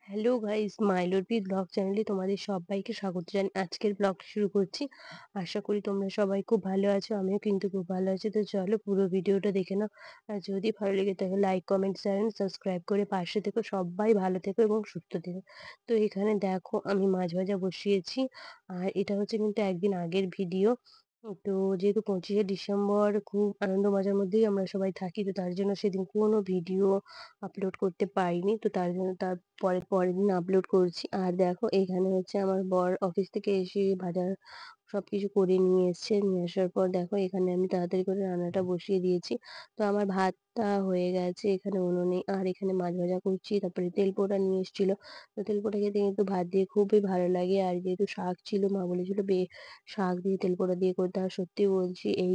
Hello guys, মাইলোরবি blog চ্যানেলে তোমাদের সবাইকে স্বাগত জানাই। আজকের ব্লগটা শুরু করছি। আশা করি তোমরা সবাই খুব ভালো আছো। আমিও কিন্তু খুব ভালো আছি। তো চলো পুরো ভিডিওটা দেখে নাও। আর যদি ভালো লেগে থাকে like, comment, share and subscribe করে পাশে থেকো। সবাই ভালো থেকো এবং সুস্থ থেকো। তো এখানে দেখো আমি মাছ ভাজা বসিয়েছি। আর এটা হচ্ছে কিন্তু একদিন আগের ভিডিও। তো যেহেতু 25শে ডিসেম্বর খুব আনন্দ মজার মধ্যেই আমরা সবাই থাকি। তো তার জন্য সেদিন কোনো ভিডিও আপলোড করতে পারিনি। তো তার জন্য তার পরের দিন আপলোড করছি। আর দেখো এখানে হচ্ছে আমার বর অফিস থেকে এসে বাজার সবকিছু করে নিয়ে এসছে। নিয়ে আসার পর দেখো এখানে আমি তাড়াতাড়ি করে রান্নাটা বসিয়ে দিয়েছি। তো আমার ভাতটা হয়ে গেছে এখানে উনুনে। আর এখানে মাছ ভাজা করছি। তারপরে তেলপোড়া নিয়ে এসেছিল। তো তেলপোড়া খেতে কিন্তু ভাত দিয়ে খুবই ভালো লাগে। আর যেহেতু শাক ছিল, মা বলেছিল শাক দিয়ে তেলপোড়া দিয়ে করতে। আর সত্যি বলছি এই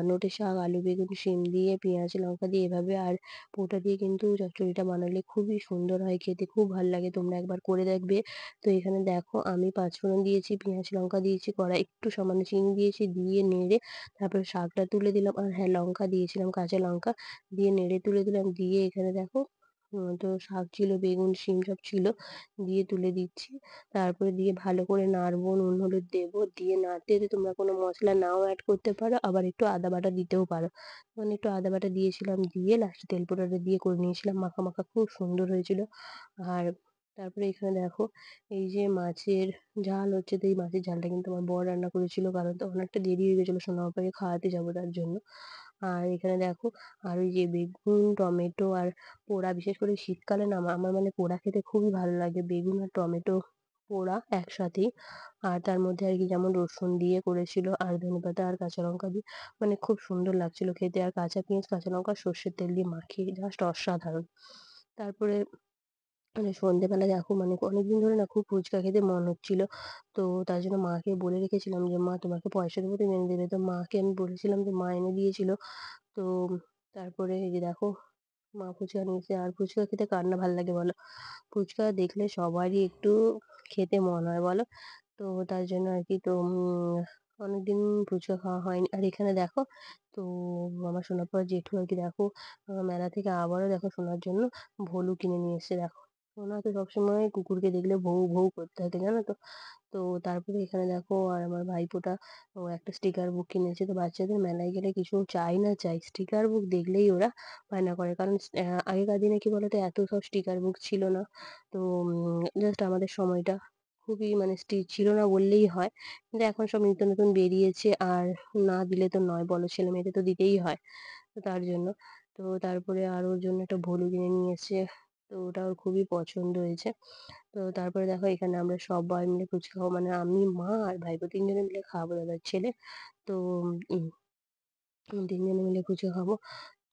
নোটে শাক, আলু, বেগুন, শিম দিয়ে পেঁয়াজ লঙ্কা দিয়ে এভাবে আর পোঁটা দিয়ে কিন্তু চচ্চড়িটা বানালে খুবই সুন্দর হয় খেতে, খুব ভাল লাগে। তোমরা একবার করে দেখবে। তো এখানে দেখো আমি পাঁচফোড়ন দিয়েছি, পেঁয়াজ লঙ্কা দিয়েছি, কড়াই একটু সামান্য চিনি দিয়েছি, দিয়ে নেড়ে তারপরে শাকটা তুলে দিলাম। আর হ্যাঁ, লঙ্কা দিয়েছিলাম, কাঁচা লঙ্কা দিয়ে নেড়ে তুলে দিলাম। দিয়ে এখানে দেখো তো শাক ছিল, বেগুন, শিম সব ছিল, দিয়ে তুলে দিচ্ছি। তারপরে দিয়ে ভালো করে নাড়বো, নুন হলুদ দেবো। দিয়ে নাড়তে নাড়তে তোমরা কোনো মশলা নাও অ্যাড করতে পারো, আবার একটু আদা বাটা দিতেও পারো। মানে একটু আদা বাটা দিয়েছিলাম, দিয়ে লাস্টে তেল পোড়াটা দিয়ে করে নিয়েছিলাম মাখা মাখা, খুব সুন্দর হয়েছিল। আর তারপরে এখানে দেখো এই যে মাছের ঝাল হচ্ছে। তো এই মাছের ঝালটা কিন্তু আমার বর রান্না করেছিল, কারণ তো অনেকটা দেরি হয়ে গেছিলো সোনা বাবাকে খাওয়াতে যাবো তার জন্য। আর এখানে দেখো আর ওই যে বেগুন, টমেটো আর পোড়া, বিশেষ করে শীতকালে না আমার মানে পোড়া খেতে খুবই ভালো লাগে, বেগুন আর টমেটো পোড়া একসাথেই। আর তার মধ্যে আর কি যেমন রসুন দিয়ে করেছিল, আর ধনেপাতা আর কাঁচা লঙ্কা দিয়ে, মানে খুব সুন্দর লাগছিল খেতে। আর কাঁচা পেঁয়াজ, কাঁচা লঙ্কা, সর্ষের তেল দিয়ে মাখিয়ে জাস্ট অসাধারণ। তারপরে মানে সন্ধ্যেবেলা দেখো মানে অনেকদিন ধরে না খুব ফুচকা খেতে মন হচ্ছিল। তো তার জন্য মাকে বলে রেখেছিলাম যে মা তোমাকে পয়সা দেবো, তুমি এনে দেবে। তো মাকে আমি বলেছিলাম, যে মা এনে দিয়েছিল। তো তারপরে এই যে দেখো মা ফুচকা নিয়েছে। আর ফুচকা খেতে কার না ভাল লাগে বলো? ফুচকা দেখলে সবারই একটু খেতে মন হয় বলো? তো তার জন্য আর কি। তো অনেকদিন ফুচকা খাওয়া হয়নি। আর এখানে দেখো তো আমার সোনার জেঠু আর কি দেখো মেলা থেকে আবারও দেখো সোনার জন্য ভলু কিনে নিয়ে এসেছে। দেখো সোনা তো সবসময় কুকুরকে দেখলে ভৌ ভৌ করতে থাকে, জানো তো। তো তারপরে এখানে দেখো আর আমার ভাইপোটা ও একটা স্টিকার বুক কিনেছে। তো বাচ্চাদের মেলায় গেলে কিছু চাই না চাই, স্টিকার বুক দেখলেই ওরা বায়না করে। কারণ আগেকার দিনে কি বলতো, এত সব স্টিকার বুক ছিল না। তো জাস্ট আমাদের সময়টা খুবই মানে ছিল না বললেই হয়। কিন্তু এখন সব নিত্য নতুন বেরিয়েছে, আর না দিলে তো নয়, বলো ছেলে মেয়েদের তো দিতেই হয়। তো তার জন্য তো তারপরে আর ওর জন্য একটা ভলু কিনে নিয়ে এসেছে। তো ওটা ওর খুবই পছন্দ হয়েছে। তো তারপরে দেখো এখানে আমরা সবাই মিলে ফুচকা খাবো, মানে আমি, মা আর ভাইপো তিনজনে মিলে খাবো, দাদার ছেলে। তো উম, তিনজনে মিলে ফুচকা খাবো।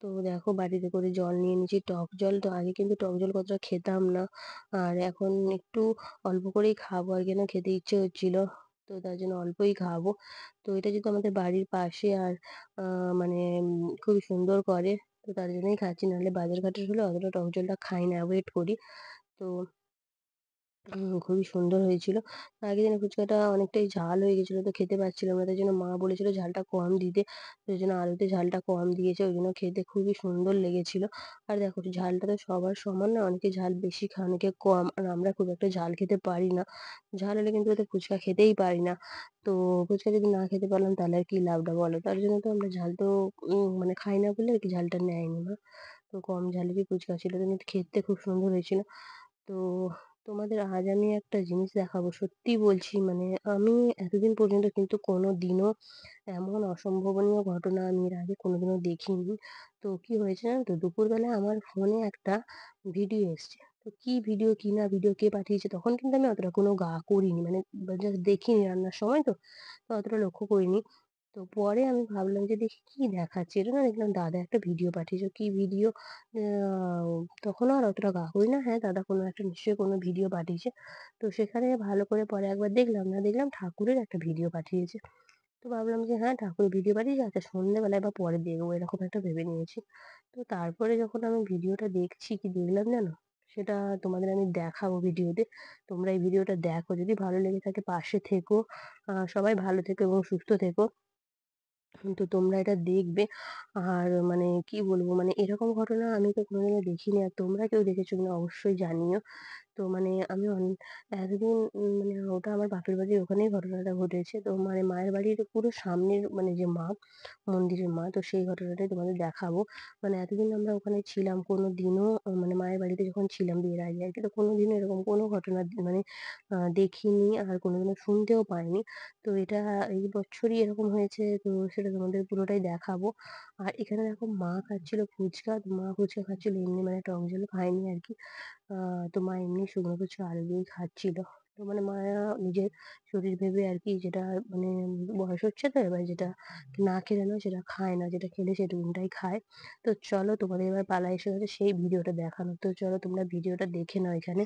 তো দেখো বাটিতে করে জল নিয়ে নিয়েছি, টক জল। তো আগে কিন্তু টক জল কতটা খেতাম না, আর এখন একটু অল্প করেই খাবো আর কি, না খেতে ইচ্ছে হচ্ছিল। তো তার জন্য অল্পই খাবো। তো এটা যেহেতু আমাদের বাড়ির পাশে, আর মানে খুবই সুন্দর করে, তো তার জন্যই খাচ্ছি। নাহলে বাজার ঘাটের হলে অতটা টক জলটা খাই না, অ্যাভয়েড করি। তো খুবই সুন্দর হয়েছিল। আগের দিনের ফুচকাটা অনেকটাই ঝাল হয়ে গেছিল, তো খেতে পারছিলাম না। তাই জন্য মা বলেছিল ঝালটা কম দিতে। তো ওই জন্য আলুতে ঝালটা কম দিয়েছে, ওই জন্য খেতে খুবই সুন্দর লেগেছিল। আর দেখো ঝালটা তো সবার সমান না, অনেকে ঝাল বেশি খায়, অনেকে কম। আর আমরা খুব একটা ঝাল খেতে পারি না। ঝাল হলে কিন্তু ওতে ফুচকা খেতেই পারি না। তো ফুচকা যদি না খেতে পারলাম তাহলে আর কি লাভটা বলো? তার জন্য তো আমরা ঝাল তো মানে খাই না বলে আর কি ঝালটা নেয়নি মা। তো কম ঝালেরই ফুচকা ছিল, তো কিন্তু খেতে খুব সুন্দর হয়েছিল। তো তোমাদের আজ আমি একটা জিনিস দেখাবো, সত্যি বলছি, মানে আমি এতদিন পর্যন্ত কিন্তু কোনো দিনও এমন অসম্ভবনীয় ঘটনা আমি এর আগে কোনোদিনও দেখিনি। তো কি হয়েছে জানো তো, দুপুরবেলা আমার ফোনে একটা ভিডিও এসছে। তো কি ভিডিও, কি না ভিডিও, কে পাঠিয়েছে, তখন কিন্তু আমি অতটা কোনো গা করিনি, মানে জাস্ট দেখিনি রান্নার সময়। তো তো অতটা লক্ষ্য করিনি। তো পরে আমি ভাবলাম যে দেখি কি দেখাচ্ছে, এটা না দেখলাম দাদা একটা ভিডিও পাঠিয়েছে। কি ভিডিও তখন আর অতটা গা করি না। হ্যাঁ, দাদা কোনো একটা নিশ্চয়ই কোনো ভিডিও পাঠিয়েছে। তো সেখানে ভালো করে পরে একবার দেখলাম, না দেখলাম ঠাকুরের একটা ভিডিও পাঠিয়েছে। তো ভাবলাম যে হ্যাঁ, ঠাকুরের ভিডিও পাঠিয়েছে, আচ্ছা সন্ধ্যেবেলায় বা পরে দেখবো, এরকম একটা ভেবে নিয়েছি। তো তারপরে যখন আমি ভিডিওটা দেখছি, কি দেখলাম জানো, সেটা তোমাদের আমি দেখাবো ভিডিওতে। তোমরা এই ভিডিওটা দেখো, যদি ভালো লেগে থাকে পাশে থেকো। সবাই ভালো থেকো এবং সুস্থ থেকো। তো তোমরা এটা দেখবে। আর মানে কি বলবো, মানে এরকম ঘটনা আমি তো কোনোদিনও দেখিনি। আর তোমরা কেউ দেখেছো কিনা অবশ্যই জানিও। তো মানে আমি এতদিন মানে ওটা আমার বাপের বাড়ির ওখানেই ঘটনাটা ঘটেছে। তো মানে মায়ের বাড়ির পুরো সামনের মানে যে মা, মন্দিরের মা, তো সেই ঘটনাটাই তোমাদের দেখাবো। মানে এতদিন আমরা ওখানে ছিলাম, কোনোদিনও মানে মায়ের বাড়িতে যখন ছিলাম বিয়ের আগে আরকি, তো কোনোদিনও এরকম কোনো ঘটনা মানে দেখিনি, আর কোনোদিনও শুনতেও পাইনি। তো এটা এই বছরই এরকম হয়েছে, তো সেটা তোমাদের পুরোটাই দেখাবো। আর এখানে দেখো মা খাচ্ছিল ফুচকা, তো মা ফুচকা খাচ্ছিল এমনি, মানে টক ঝাল খায়নি আরকি। আ তো মা এমনি শুকনো কিছু আলু দিয়েই খাচ্ছিল। তো মানে মা নিজের শরীর ভেবে আরকি, যেটা মানে বয়স হচ্ছে তো, এবার যেটা না খেলে নয় সেটা খায় না, যেটা খেলে সেটুকুনটাই খায়। তো চলো তোমাদের এবার পালা এসে গেছে সেই ভিডিওটা দেখানোর। তো চলো তোমরা ভিডিওটা দেখে নাও এখানে।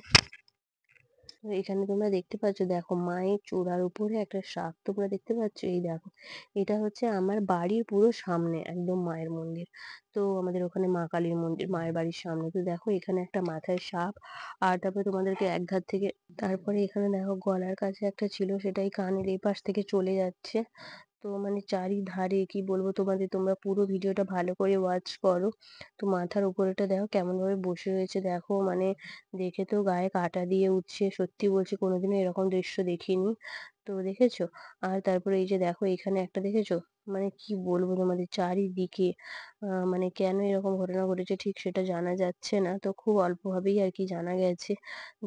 তো এখানে তোমরা দেখতে পাচ্ছ, দেখো মায়ের চূড়ার উপরে একটা সাপ তোমরা দেখতে পাচ্ছ, এই দেখো। এটা হচ্ছে আমার বাড়ির পুরো সামনে একদম মায়ের মন্দির। তো আমাদের ওখানে মা কালীর মন্দির মায়ের বাড়ির সামনে। তো দেখো এখানে একটা মাথায় সাপ, আর তারপরে তোমাদেরকে এক ধার থেকে, তারপরে এখানে দেখো গলার কাছে একটা ছিল, সেটাই কানের এই পাশ থেকে চলে যাচ্ছে। তো মানে চারিধারে কি বলবো তোমাদের, তোমরা পুরো ভিডিওটা ভালো করে ওয়াচ করো। তো মাথার উপরেটা দেখো কেমন ভাবে বসে রয়েছে, দেখো মানে দেখে তো গায়ে কাঁটা দিয়ে উঠছে। সত্যি বলছি কোনোদিনও এরকম দৃশ্য দেখিনি। তো দেখেছো? আর তারপরে এই যে দেখো এখানে একটা দেখেছো? মানে কি বলবো তোমাদের, চারিদিকে মানে কেন এরকম ঘটনা ঘটেছে ঠিক সেটা জানা যাচ্ছে না। তো খুব অল্পভাবেই আরকি জানা গেছে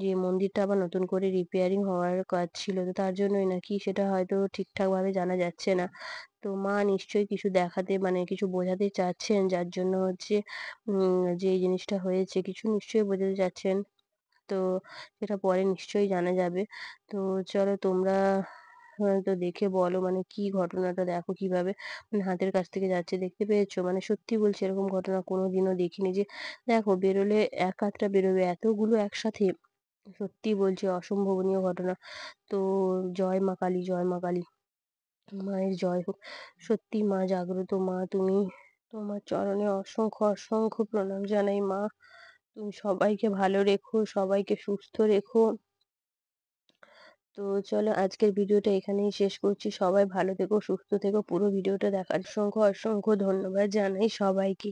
যে মন্দিরটা আবার নতুন করে রিপেয়ারিং হওয়ার কাজ ছিল। তো তার জন্যই নাকি সেটা হয়তো ঠিকঠাক ভাবে জানা যাচ্ছে না। তো মা নিশ্চয়ই কিছু দেখাতে মানে কিছু বোঝাতে চাচ্ছেন, যার জন্য হচ্ছে যে এই জিনিসটা হয়েছে কিছু নিশ্চয়ই বোঝাতে চাচ্ছেন। তো সেটা পরে নিশ্চয়ই জানা যাবে। তো চলো তোমরা তো দেখে বলো মানে কি ঘটনাটা, দেখো কিভাবে মানে হাতের কাছ থেকে যাচ্ছে, দেখতে পেয়েছো? মানে সত্যি বলছি এরকম ঘটনা কোনোদিনও দেখিনি যে দেখো বেরোলে এক আধটা বেরোবে, এতগুলো একসাথে সত্যি বলছি অসম্ভবনীয় ঘটনা। তো জয় মা কালী, জয় মা কালী। মায়ের জয় হোক। সত্যি মা জাগ্রত, মা তুমি, তোমার চরণে অসংখ্য অসংখ্য প্রণাম জানাই মা। তুমি সবাইকে ভালো রেখো, সবাইকে সুস্থ রেখো। তো চলো আজকের ভিডিওটা এখানেই শেষ করছি। সবাই ভালো থেকো, সুস্থ থেকো। পুরো ভিডিওটা দেখার অসংখ্য অসংখ্য ধন্যবাদ জানাই সবাইকে।